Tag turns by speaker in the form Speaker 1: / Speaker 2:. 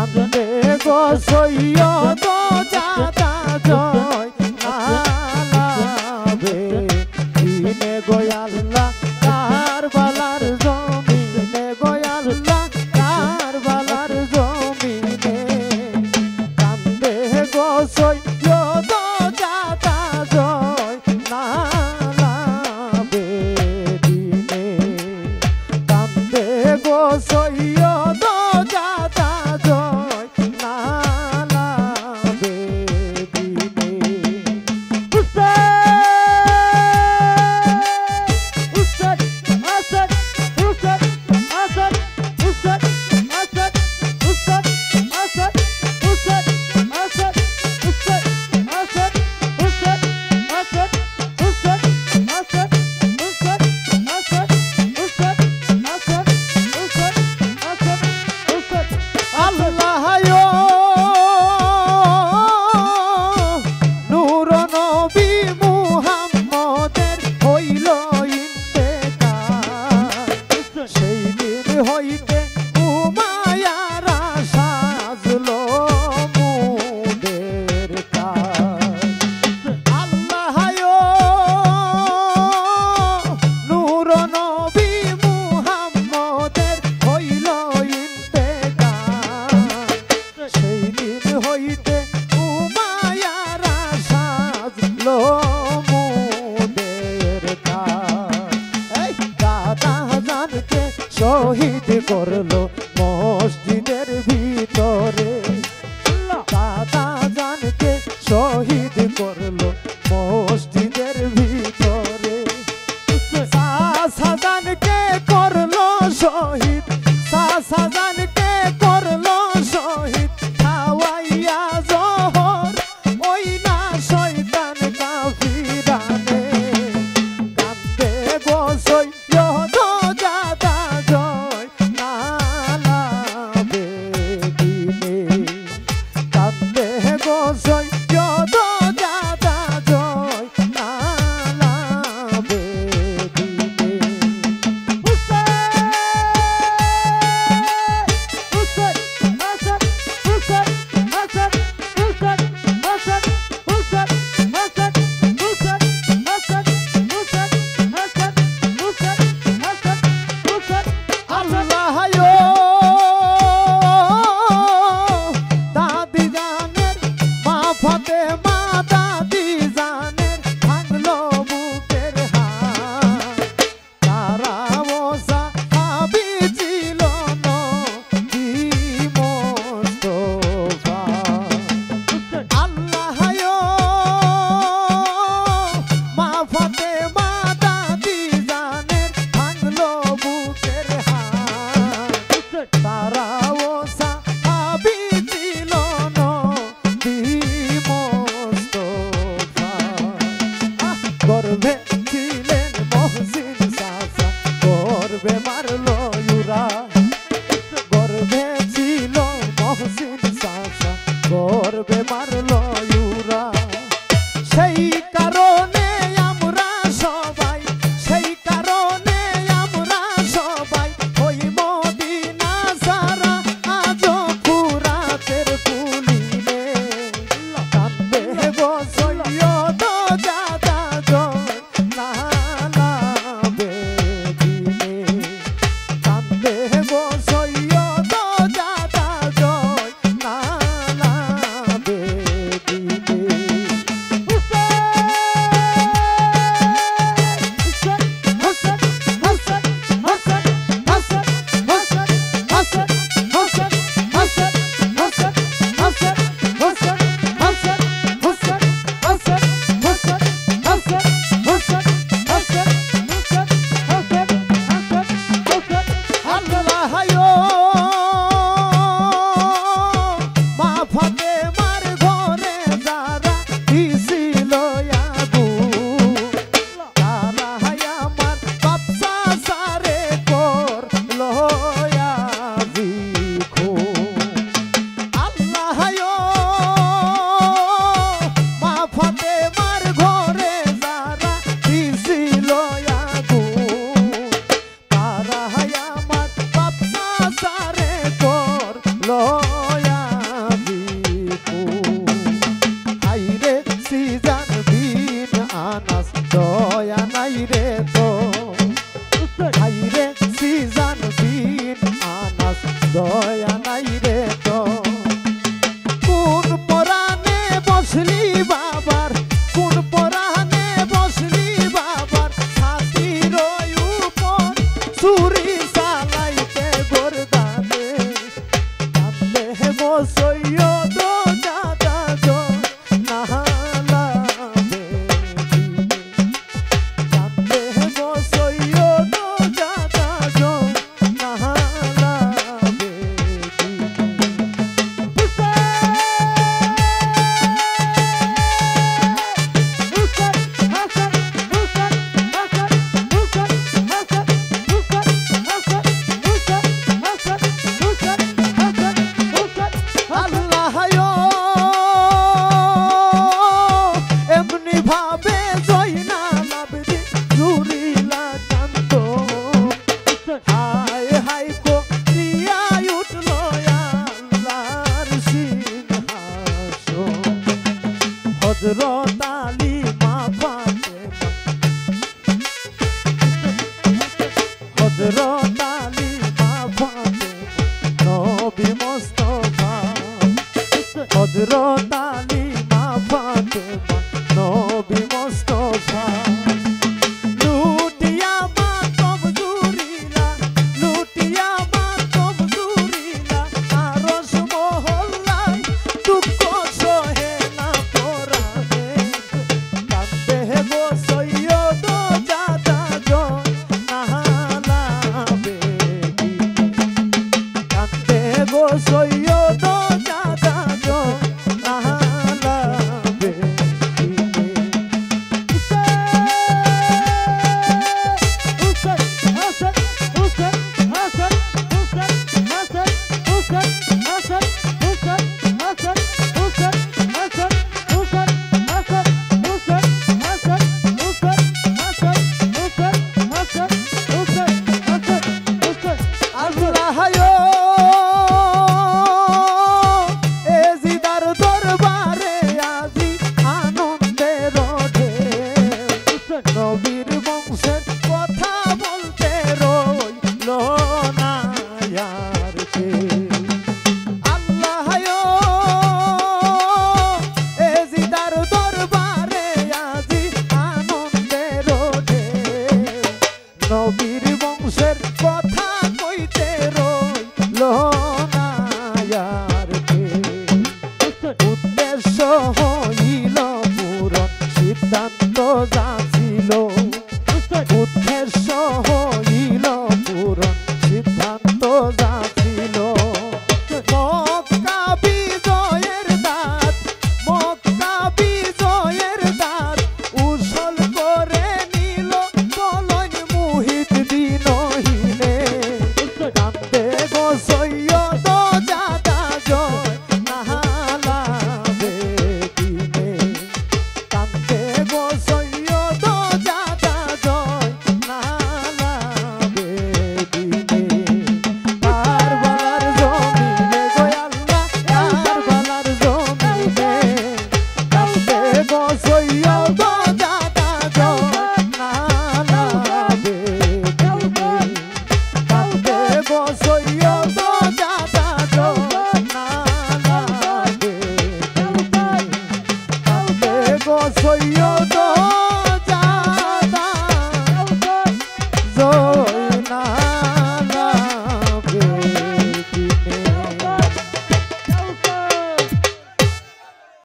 Speaker 1: কান্দে গো সৈয়দ জাদা জয় নালাবে দিনে গো আল্লাহ কারবালার জমিনে গো আল্লাহ কারবালার জমিনে কান্দে গো সৈয়দ জাদা জয় নালাবে দিনে কান্দে গো সৈয়দ জাদা জয় নালাবে দিনে নাই রে তো কোন পরাণে বসলি বাবার কোন পরাণে বসলি বাবার ছাতির উপর চুরি চালাইতে গোরদানে কান্দে গো সৈয়দ দাদা গো নাহালাবে কান্দে গো সৈয়দ দাদা গো নাহালাবে এমনি ভাবে জয়নাল আবেদীন জুরিলা কান্ত হায় হায় করিয়া উঠল আল্লাহর সিংহাসন হযরত আলী মা ফাতেমা হযরত আলী মা ফাতেমা নবী মুস্তাফা হযরত আলী মা ফাতেমা নবী মুস্তাফা লুটিয়া মাতম জুরিলা লুটিয়া মাতম জুরিলা আরশ মহল্লায় দুঃখ সহে না পরাণে কান্দে গো সৈয়দ দাদা গো নাহালাবে কান্দে গো সৈয়দ দাদা গো নাহালাবে Hasan